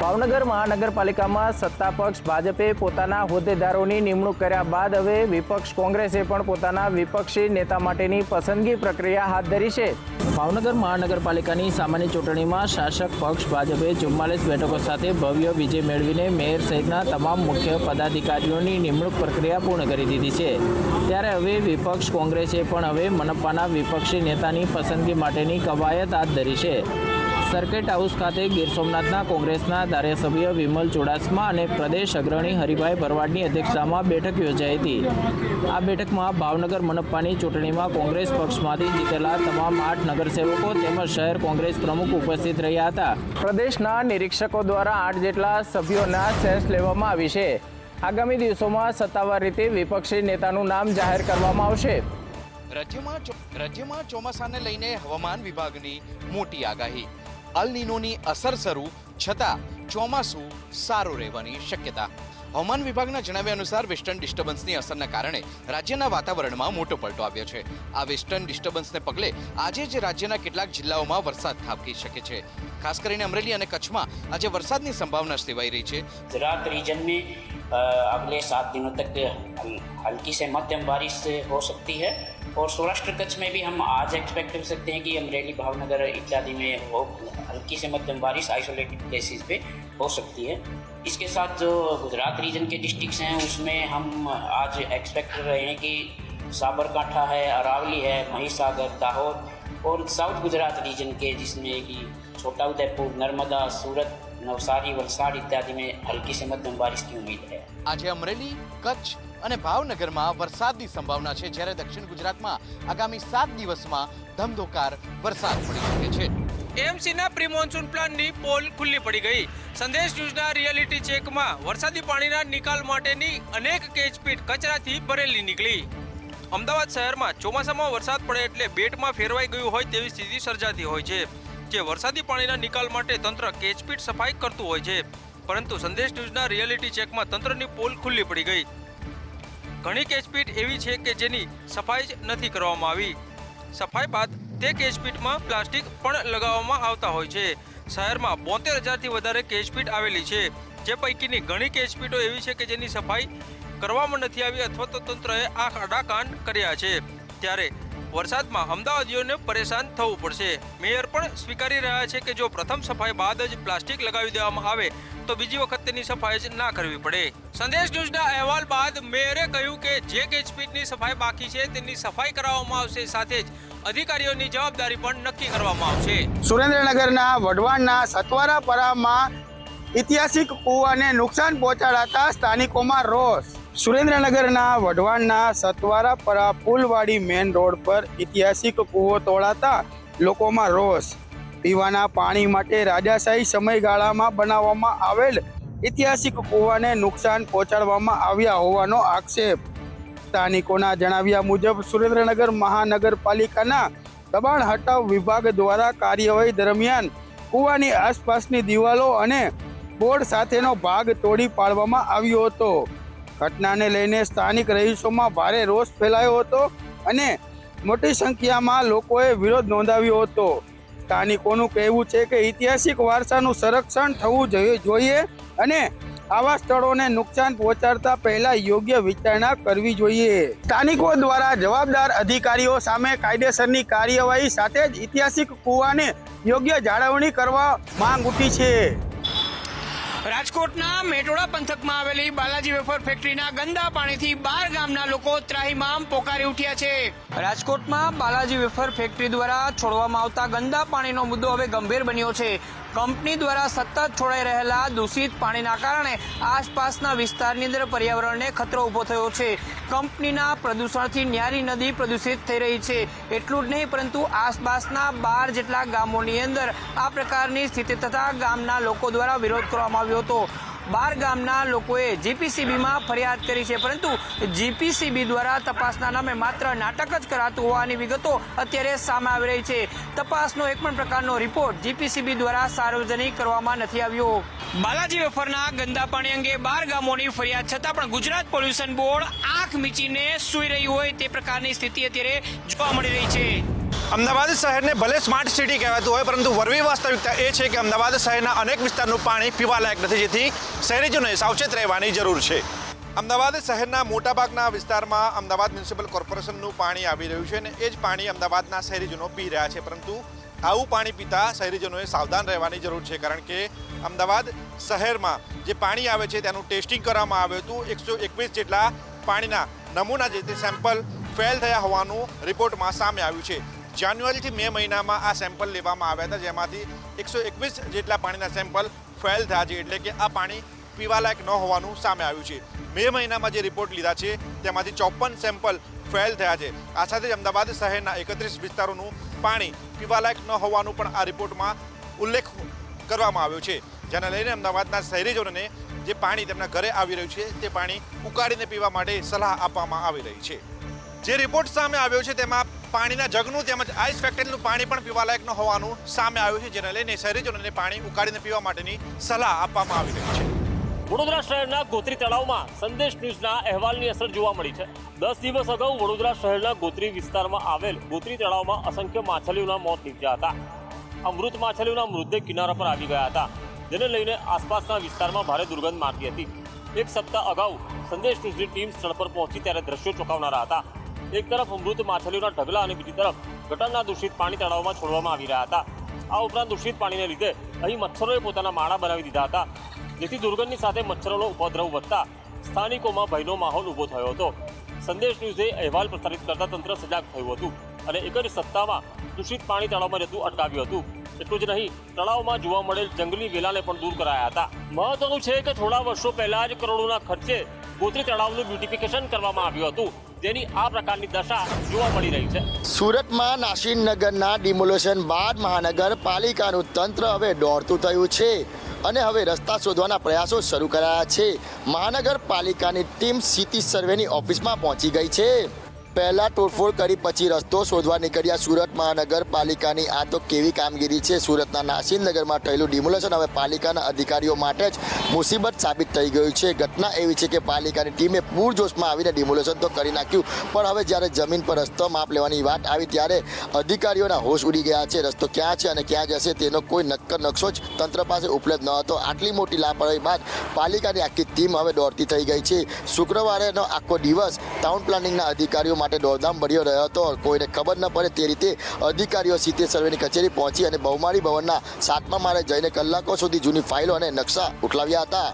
ભાવનગર મહાનગરપાલિકામાં સત્તા પક્ષ ભાજપે પોતાના હોદ્દેદારોની નિમણૂક કર્યા બાદ હવે વિપક્ષ કોંગ્રેસે પણ પોતાના વિપક્ષી નેતા માટેની પસંદગી પ્રક્રિયા હાથ ધરી છે। ભાવનગર મહાનગરપાલિકાની સામાન્ય ચૂંટણીમાં શાસક પક્ષ ભાજપે 44 બેઠકો સાથે ભવ્ય વિજય મેળવીને મેયર સહિતના તમામ મુખ્ય પદાધિકારીઓની નિમણૂક પ્રક્રિયા પૂર્ણ કરી દીધી છે। ત્યારે હવે વિપક્ષ કોંગ્રેસે પણ હવે મનપાના વિપક્ષી નેતાની પસંદગી માટેની કવાયત હાથ ધરી છે। સર્કિટ હાઉસ ખાતે ગીર સોમનાથના કોંગ્રેસના ધારાસભ્ય વિમલ ચુડાસમા અને પ્રદેશ અગ્રણી હરિભાઈ ભરવાડની અધ્યક્ષતામાં બેઠક યોજાઈ હતી। આ બેઠકમાં ભાવનગર મનપાની ચૂંટણીમાં કોંગ્રેસ પક્ષમાંથી જીતેલા તમામ 8 નગરસેવકો તેમજ શહેર કોંગ્રેસ પ્રમુખ ઉપસ્થિત રહ્યા હતા। પ્રદેશના નિરીક્ષકો દ્વારા 8 જેટલા સભ્યોના સેન્સ લેવામાં આવી છે। આગામી દિવસોમાં સત્તાવાર રીતે વિપક્ષી નેતાનું નામ જાહેર કરવામાં આવશે। રાજ્યમાં ચોમાસાને લઈને હવામાન વિભાગની મોટી આગાહી। અલ નીનોની અસર શરૂ છતાં ચોમાસું સારું રહેવાની શક્યતા। હવામાન વિભાગના જણાવ્યા અનુસાર વેસ્ટર્ન ડિસ્ટર્બન્સની અસરના કારણે રાજ્યના વાતાવરણમાં મોટો પલટો આવ્યો છે। આ વેસ્ટર્ન ડિસ્ટર્બન્સને પગલે આજે જ રાજ્યના કેટલાક જિલ્લાઓમાં વરસાદ ખાબકી શકે છે। ખાસ કરીને અમરેલી અને કચ્છમાં આજે વરસાદની સંભાવના સેવાઈ રહી છે। गुजरात रीजन में अगले 7 दिनों तक हल्की से मध्यम बारिश हो सकती है और सौराष्ट्र कच्छ में भी हम आज एक्सपेक्ट कर सकते हैं कि अमरेली भावनगर इत्यादि में हो हल्की से मध्यम बारिश आइसोलेटेड प्लेसेस पे हो सकती है। इसके साथ जो गुजरात रीजन के डिस्ट्रिक्ट्स हैं उसमें हम आज एक्सपेक्ट कर रहे हैं कि साबरकांठा है, अरावली है, महिसागर, दाहोद और साउथ गुजरात रीजन के जिसमें कि छोटा उदयपुर, नर्मदा, सूरत, नवसारी, वलसाड इत्यादि में हल्की से मध्यम बारिश की उम्मीद है। આજે અમરેલી, કચ્છ અને ભાવનગરમાં વરસાદની સંભાવના છે, જ્યારે દક્ષિણ ગુજરાતમાં આગામી 7 દિવસમાં ધમધોકાર વરસાદ પડી શકે છે। એમસીના પ્રી મોન્સૂન પ્લાનની પોલ ખુલ્લી પડી ગઈ। સંદેશ ન્યૂઝના રિયાલિટી ચેકમાં વરસાદી પાણીના નિકાલ માટેની અનેક કેચપીટ કચરાથી ભરેલી નીકળી। અમદાવાદ શહેરમાં ચોમાસામાં વરસાદ પડે એટલે બેટમાં ફેરવાઈ ગયું હોય તેવી સ્થિતિ સર્જાતી હોય છે, જે વરસાદી પાણીના નિકાલ માટે તંત્ર કેચપીટ સફાઈ કરતું હોય છે, પરંતુ સંદેશ ન્યૂઝના રિયાલિટી ચેકમાં તંત્રની પોલ ખુલ્લી પડી ગઈ। ઘણી કેચપીટ એવી છે કે જેની સફાઈ જ નથી કરવામાં આવી। સફાઈ બાદ તે કેચપીટમાં પ્લાસ્ટિક પણ લગાવવામાં આવતા હોય છે। શહેરમાં 72,000થી વધારે કેચપીટ આવેલી છે, જે પૈકીની ઘણી કેચપીટો એવી છે કે જેની સફાઈ કરવામાં નથી આવી અથવા તો તંત્રએ આંખ આડા કાન કર્યા છે। ત્યારે વરસાદમાં અમદાવાદીઓને પરેશાન થવું પડશે। મેયર પણ સ્વીકારી રહ્યા છે કે જો પ્રથમ સફાઈ બાદ જ પ્લાસ્ટિક લગાવી દેવામાં આવે તો બીજી વખત તેની સફાઈ જ ના કરવી પડે। સંદેશ ન્યૂઝના અહેવાલ બાદ મેયરે કહ્યું કે જે કેચપીટની સફાઈ બાકી છે તેની સફાઈ કરાવવામાં આવશે, સાથે જ અધિકારીઓની જવાબદારી પણ નક્કી કરવામાં આવશે। સુરેન્દ્રનગરના વઢવાણના સતવારાપરામાં ઐતિહાસિક કૂવાને નુકસાન પહોંચાડતા સ્થાનિકોમાં રોષ। સુરેન્દ્રનગરના વઢવાણના સતવારાપરા પુલવાડી મેન રોડ પર ઐતિહાસિક કૂવો તોડાતા લોકોમાં રોષ। પીવાના પાણી માટે રાજાશાહી સમયગાળામાં બનાવવામાં આવેલ ઐતિહાસિક કૂવાને નુકસાન પહોંચાડવામાં આવ્યા હોવાનો આક્ષેપ। સ્થાનિકોના જણાવ્યા મુજબ સુરેન્દ્રનગર મહાનગરપાલિકાના દબાણ હટાવ વિભાગ દ્વારા કાર્યવાહી દરમિયાન કૂવાની આસપાસની દિવાલો અને બોર્ડ સાથેનો ભાગ તોડી પાડવામાં આવ્યો હતો। ઘટનાને લઈને સ્થાનિક રહીશોમાં ભારે રોષ ફેલાયો હતો અને મોટી સંખ્યામાં લોકોએ વિરોધ નોંધાવ્યો હતો। સ્થાનિકોનું કહેવું છે કે ઐતિહાસિક વારસાનું સંરક્ષણ થવું જોઈએ અને આવા સ્થળોને નુકસાન પહોંચાડતા પહેલા યોગ્ય વિચારણા કરવી જોઈએ। સ્થાનિકો દ્વારા જવાબદાર અધિકારીઓ સામે કાયદેસરની કાર્યવાહી સાથે જ ઐતિહાસિક કૂવાને યોગ્ય જાળવણી કરવા માંગ ઉઠી છે। રાજકોટના મેટોડા પંથકમાં આવેલી બાલાજી વેફર ફેક્ટરીના ગંદા પાણીથી 12 ગામના લોકો ત્રાહિમામ પોકારી ઉઠ્યા છે। રાજકોટમાં બાલાજી વેફર ફેક્ટરી દ્વારા છોડવામાં આવતા ગંદા પાણીનો મુદ્દો હવે ગંભીર બન્યો છે। કંપની દ્વારા સતત છોડાઈ રહેલા દૂષિત પાણીના કારણે આસપાસના વિસ્તારની અંદર પર્યાવરણને ખતરો ઊભો થયો છે। કંપનીના પ્રદૂષણથી ન્યારી નદી પ્રદૂષિત થઈ રહી છે। એટલું જ નહીં પરંતુ આસપાસના 12 જેટલા ગામોની અંદર આ પ્રકારની સ્થિતિ થતા ગામના લોકો દ્વારા વિરોધ કરવામાં આવ્યો હતો। 12 ગામના લોકોએ જીપીસીબીમાં ફરિયાદ કરી છે, પરંતુ જીપીસીબી દ્વારા તપાસના નામે માત્ર નાટક જ કરાતું હોવાની વિગતો અત્યારે સામે આવી રહી છે। તપાસનો એક પણ પ્રકારનો રિપોર્ટ જીપીસીબી દ્વારા સાર્વજનિક કરવામાં નથી આવ્યો। બાલાજી વેફરના ગંદા પાણી અંગે 12 ગામોની ફરિયાદ છતાં પણ ગુજરાત પોલ્યુશન બોર્ડ આંખ મીચીને સૂઈ રહ્યું હોય તે પ્રકારની સ્થિતિ અત્યારે જોવા મળી રહી છે। અમદાવાદ શહેરને ભલે સ્માર્ટ સિટી કહેવાતું હોય, પરંતુ વરવી વાસ્તવિકતા એ છે કે અમદાવાદ શહેરના અનેક વિસ્તારનું પાણી પીવાલાયક નથી, જેથી શહેરીજનોએ સાવચેત રહેવાની જરૂર છે. અમદાવાદ શહેરના મોટાભાગના વિસ્તારમાં અમદાવાદ મ્યુનિસિપલ કોર્પોરેશનનું પાણી આવી રહ્યું છે અને એ જ પાણી અમદાવાદના શહેરીજનો પી રહ્યા છે. પરંતુ આવું પાણી પીતા શહેરીજનોએ સાવધાન રહેવાની જરૂર છે, કારણ કે અમદાવાદ શહેરમાં જે પાણી આવે છે તેનું ટેસ્ટિંગ કરવામાં આવ્યું હતું. 121 જેટલા પાણીના નમૂના જે તે સેમ્પલ ફેલ થયા હોવાનું રિપોર્ટમાં સામે આવ્યું છે. જાન્યુઆરીથી મે મહિનામાં આ સેમ્પલ લેવામાં આવ્યા હતા, જેમાંથી 121 જેટલા પાણીના સેમ્પલ ફેલ થયા છે, એટલે કે આ પાણી પીવાલાયક ન હોવાનું સામે આવ્યું છે. મે મહિનામાં જે રિપોર્ટ લીધા છે તેમાંથી 54 સેમ્પલ ફેલ થયા છે. આ સાથે જ અમદાવાદ શહેરના 31 વિસ્તારોનું પાણી પીવાલાયક ન હોવાનું પણ આ રિપોર્ટમાં ઉલ્લેખ કરવામાં આવ્યો છે, જેને લઈને અમદાવાદના શહેરીજનોને જે પાણી તેમના ઘરે આવી રહ્યું છે તે પાણી ઉકાળીને પીવા માટે સલાહ આપવામાં આવી રહી છે. જે રિપોર્ટ સામે આવ્યો છે તેમાં પાણીના જગનું તેમજ આઈસ ફેક્ટરીનું પાણી પણ પીવાલાયક ન હોવાનું સામે આવ્યું છે, જેને લઈને શહેરીજનોને પાણી ઉકાળીને પીવા માટેની સલાહ આપવામાં આવી રહી છે. વડોદરા શહેરના ગોત્રી તળાવમાં સંદેશ ન્યૂઝના અહેવાલની અસર જોવા મળી છે. 10 દિવસ અગાઉ વડોદરા શહેરના ગોત્રી વિસ્તારમાં આવેલ ગોત્રી તળાવમાં અસંખ્ય માછલીઓના મોત નીપજ્યા હતા. આ મૃત માછલીઓના મૃતદેહ કિનારા પર આવી ગયા હતા, જેને લઈને આસપાસના વિસ્તારમાં ભારે દુર્ગંધ મારતી હતી. એક સપ્તાહ અગાઉ સંદેશ ન્યૂઝની ટીમ સ્થળ પર પહોંચી ત્યારે દ્રશ્યો ચોંકાવનારા હતા. એક તરફ મૃત માછલીઓના ઢગલા અને બીજી તરફ ગટરના દૂષિત પાણી તળાવમાં છોડવામાં આવી રહ્યા હતા. આ ઉપરાંત દૂષિત પાણીને લીધે અહીં મચ્છરોએ પોતાના માળા બનાવી દીધા હતા, જેથી દુર્ગંધની સાથે મચ્છરોનો ઉપદ્રવ વધતા સ્થાનિકોમાં ભયનો માહોલ ઊભો થયો હતો. સંદેશ ન્યૂઝે અહેવાલ પ્રસારિત કરતા તંત્ર સજાગ થયું હતું અને એક જ સપ્તાહમાં દૂષિત પાણી તળાવમાં જતું અટકાવ્યું હતું. એટલું જ નહીં, તળાવમાં જોવા મળેલ જંગલી વેલાને પણ દૂર કરાયા હતા. મહત્વનું છે કે થોડા વર્ષો પહેલા જ કરોડોના ખર્ચે ગોત્રી તળાવનું બ્યુટિફિકેશન કરવામાં આવ્યું હતું, જેની આ પ્રકારની દશા જોવા મળી રહી છે. સુરતમાં નાસીન નગરના ડિમોલેશન બાદ મહાનગરપાલિકાનું તંત્ર હવે દોડતું થયું છે અને હવે રસ્તા શોધવાના પ્રયાસો શરૂ કરાયા છે. મહાનગરપાલિકાની ટીમ સિટી સર્વેની ઓફિસમાં પહોંચી ગઈ છે. પહેલા તોડફોડ કરી પછી રસ્તો શોધવા નીકળ્યા સુરત મહાનગરપાલિકાની. આ તો કેવી કામગીરી છે. સુરતના નાસીન નગરમાં થયેલું ડિમોલેશન હવે પાલિકાના અધિકારીઓ માટે જ મુસીબત સાબિત થઈ ગયું છે. ઘટના એવી છે કે પાલિકાની ટીમે પૂરજોશમાં આવીને ડિમોલેશન તો કરી નાખ્યું, પણ હવે જ્યારે જમીન પર રસ્તો માપ લેવાની વાત આવી ત્યારે અધિકારીઓના હોશ ઉડી ગયા છે. રસ્તો ક્યાં છે અને ક્યાં જશે તેનો કોઈ નક્કર નકશો જ તંત્ર પાસે ઉપલબ્ધ ન હતો. આટલી મોટી લાપરવાહી બાદ પાલિકાની આખી ટીમ હવે દોડતી થઈ ગઈ છે. શુક્રવારેનો આખો દિવસ ટાઉન પ્લાનિંગના અધિકારીઓ માટે દોડધામ ભર્યો રહ્યો હતો. કોઈને ખબર ન પડે તે રીતે અધિકારીઓ સિટી સર્વેની કચેરી પહોંચી અને બહુમાળી ભવનના 7મા માળે જઈને કલાકો સુધી જૂની ફાઇલો અને નકશા ઉઠલાવ્યા હતા.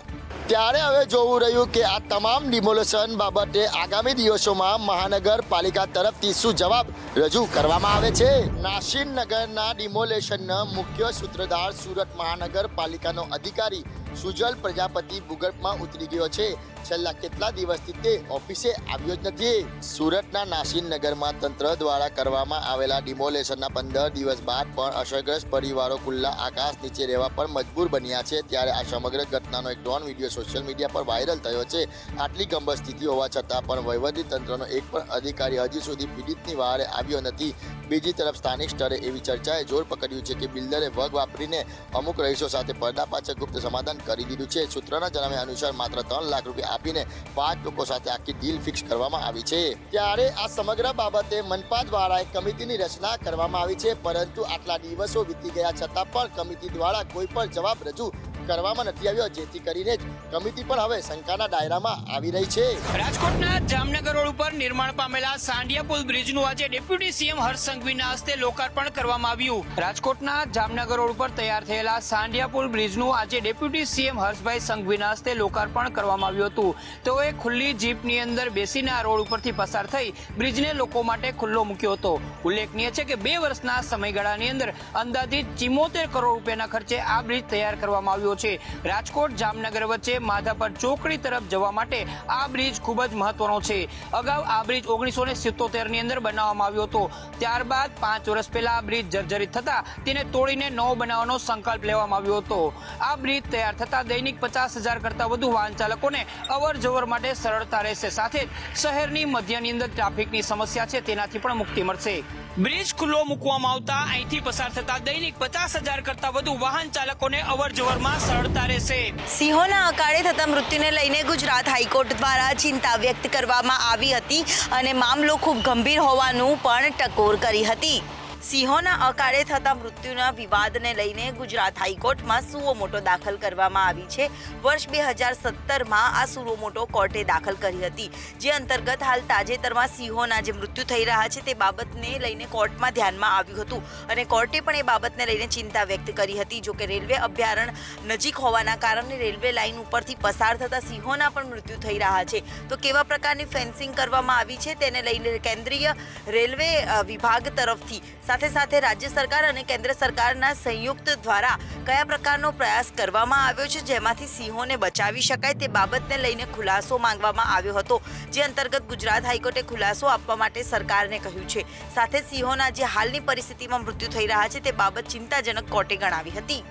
ત્યારે હવે જોવું રહ્યું કે આ તમામ ડિમોલેશન બાબતે આગામી દિવસોમાં મહાનગરપાલિકા તરફથી શું જવાબ રજૂ કરવામાં આવે છે. નાસીન નગરના ડિમોલેશનના મુખ્ય સૂત્રધાર સુરત મહાનગરપાલિકાનો અધિકારી સુજલ પ્રજાપતિ ભૂગર્ભમાં ઉતરી ગયો છે. છેલ્લા કેટલા દિવસથી તે ઓફિસે આવ્યો જ નથી. સુરતના નાસીન નગરમાં તંત્ર દ્વારા કરવામાં આવેલા ડિમોલેશનના 15 દિવસ બાદ પણ અસરગ્રસ્ત પરિવારો ખુલ્લા આકાશ નીચે રહેવા પર મજબૂર બન્યા છે. ત્યારે આ સમગ્ર ઘટનાનો એક ડ્રોન વિડીયો સોશિયલ મીડિયા પર વાયરલ થયો છે. આટલી ગંભીર સ્થિતિ હોવા છતાં પણ વહીવટી તંત્રનો એક પણ અધિકારી હજી સુધી પીડિતની વહારે આવ્યો નથી. બીજી તરફ સ્થાનિક સ્તરે એવી ચર્ચાએ જોર પકડ્યું છે કે બિલ્ડરે વગ વાપરીને અમુક રહીશો સાથે પડદા પાછળ ગુપ્ત સમાધાન કરી દીધું છે. સૂત્રોના જણાવ્યા અનુસાર માત્ર 3 લાખ રૂપિયા આપીને 5 લોકો સાથે આખી ડીલ ફિક્સ કરવામાં આવી છે. ત્યારે આ સમગ્ર બાબતે મનપા દ્વારા એક કમિટીની રચના કરવામાં આવી છે, પરંતુ આટલા દિવસો વીતી ગયા છતાં પણ કમિટી દ્વારા કોઈ પણ જવાબ રજૂ કરવામાં નથી આવ્યો, જેથી કરીને જ કમિટી પણ હવે શંકાના દાયરામાં આવી રહી છે. રાજકોટના જામનગર રોડ ઉપર નિર્માણ પામેલા સાંઢિયા પુલ બ્રિજનું આજે ડેપ્યુટી સીએમ હર્ષ સંઘવીના હસ્તે લોકાર્પણ કરવામાં આવ્યું. રાજકોટના જામનગર રોડ ઉપર તૈયાર થયેલા સાંઢિયા પુલ બ્રિજનું આજે ડેપ્યુટી સીએમ હર્ષભાઈ સંઘવીના હસ્તે લોકાર્પણ કરવામાં આવ્યું હતું. તેઓએ ખુલ્લી જીપની અંદર બેસીને આ રોડ ઉપરથી પસાર થઈ બ્રિજને લોકો માટે ખુલ્લો મૂક્યો હતો. ઉલ્લેખનીય છે કે 2 વર્ષના સમયગાળાની અંદર અંદાજિત 74 કરોડ રૂપિયાના ખર્ચે આ બ્રિજ તૈયાર કરવામાં આવ્યો છે. રાજકોટ જામનગર વચ્ચે માધાપર ચોકડી તરફ જવા માટે આ બ્રિજ ખૂબ જ મહત્વનો છે. અગાઉ આ બ્રિજ 1977 ની અંદર બનાવવામાં આવ્યો હતો. ત્યારબાદ 5 વર્ષ પહેલા આ બ્રિજ જર્જરિત થતા તેને તોડીને નવો બનાવવાનો સંકલ્પ લેવામાં આવ્યો હતો. આ બ્રિજ તૈયાર થતા દૈનિક 50,000 કરતા વધુ વાહન ચાલકોને અવર જવર માટે સરળતા રહેશે. સાથે જ શહેરની મધ્યની અંદર ટ્રાફિકની સમસ્યા છે તેનાથી પણ મુક્તિ મળશે. બ્રિજ ખુલ્લો મૂકવામાં આવતા અહીંથી પસાર થતા દૈનિક 50,000 કરતા વધુ વાહન ચાલકોને અવર જવરમાં સરળતા રહેશે. સિંહોના અકાળે થતા મૃત્યુને લઈને ગુજરાત હાઈકોર્ટ દ્વારા ચિંતા વ્યક્ત કરવામાં આવી હતી અને મામલો ખૂબ ગંભીર હોવાનું પણ ટકોર કરી હતી. સિંહોના અકાળે થતા મૃત્યુના વિવાદને લઈને ગુજરાત હાઈકોર્ટમાં સુઓ મોટો દાખલ કરવામાં આવી છે. વર્ષ 2017માં આ સુઓ મોટો કોર્ટે દાખલ કરી હતી, જે અંતર્ગત હાલ તાજેતરમાં સિંહોના જે મૃત્યુ થઈ રહ્યા છે તે બાબતને લઈને કોર્ટમાં ધ્યાનમાં આવ્યું હતું અને કોર્ટે પણ એ બાબતને લઈને ચિંતા વ્યક્ત કરી હતી. જો કે રેલવે અભયારણ્ય નજીક હોવાના કારણે રેલવે લાઇન ઉપરથી પસાર થતા સિંહોના પણ મૃત્યુ થઈ રહ્યા છે. તો કેવા પ્રકારની ફેન્સિંગ કરવામાં આવી છે તેને લઈને કેન્દ્રીય રેલવે વિભાગ તરફથી સાથે સાથે રાજ્ય સરકાર અને કેન્દ્ર સરકારના સંયુક્ત દ્વારા કયા પ્રકારનો પ્રયાસ કરવામાં આવ્યો છે જેમાંથી સિંહોને બચાવી શકાય તે બાબતને લઈને ખુલાસો માંગવામાં આવ્યો હતો, જે અંતર્ગત ગુજરાત હાઈકોર્ટે ખુલાસો આપવા માટે સરકારને કહ્યું છે. સાથે સિંહોના જે હાલની પરિસ્થિતિમાં મૃત્યુ થઈ રહ્યા છે તે બાબત ચિંતાજનક કોર્ટે ગણાવી હતી.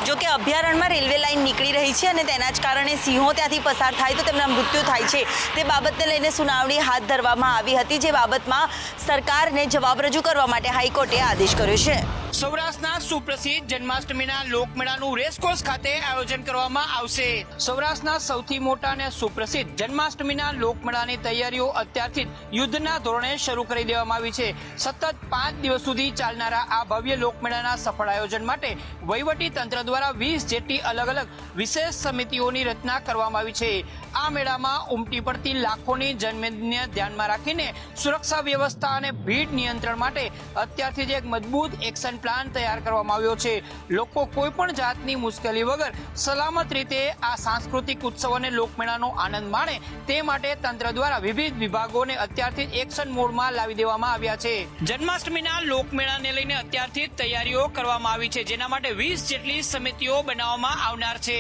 જો કે અભયારણ્યમાં રેલવે લાઇન નીકળી રહી છે અને તેના જ કારણે સિંહો ત્યાંથી પસાર થાય તો તેમના મૃત્યુ થાય છે તે બાબતને લઈને સુનાવણી હાથ ધરવામાં આવી હતી, જે બાબતમાં સરકારને જવાબ રજૂ કરવા માટે હાઈકોર્ટે આદેશ કર્યો છે. સૌરાષ્ટ્રના સુપ્રસિદ્ધ જન્માષ્ટમીના લોકમેળાનું રેસકોર્સ ખાતે આયોજન કરવામાં આવશે. સૌરાષ્ટ્રના સૌથી મોટા અને સુપ્રસિદ્ધ જન્માષ્ટમીના લોકમેળાની તૈયારીઓ અત્યારથી જ યુદ્ધના ધોરણે શરૂ કરી દેવામાં આવી છે. સતત 5 દિવસ સુધી ચાલનારા આ ભવ્ય લોકમેળાના સફળ આયોજન માટે વહીવટી તંત્ર દ્વારા 20 જેટલી અલગ અલગ વિશેષ સમિતિઓની રચના કરવામાં આવી છે. આ મેળામાં ઉમટી પડતી લાખોની જનમેદનીને ધ્યાનમાં રાખીને સુરક્ષા વ્યવસ્થા અને ભીડ નિયંત્રણ માટે અત્યારથી જ એક મજબૂત એક્શન પ્લાન તૈયાર કરવામાં આવ્યો છે. લોકો કોઈ પણ જાતની મુશ્કેલી વગર સલામત રીતે આ સાંસ્કૃતિક ઉત્સવ અને લોકમેળાનો આનંદ માણે તે માટે તંત્ર દ્વારા વિવિધ વિભાગોને અત્યારથી જ એક્શન મોડમાં લાવી દેવામાં આવ્યા છે. જન્માષ્ટમીના લોકમેળાને લઈને અત્યારથી જ તૈયારીઓ કરવામાં આવી છે, જેના માટે 20 જેટલી સમિતિઓ બનાવવામાં આવનાર છે.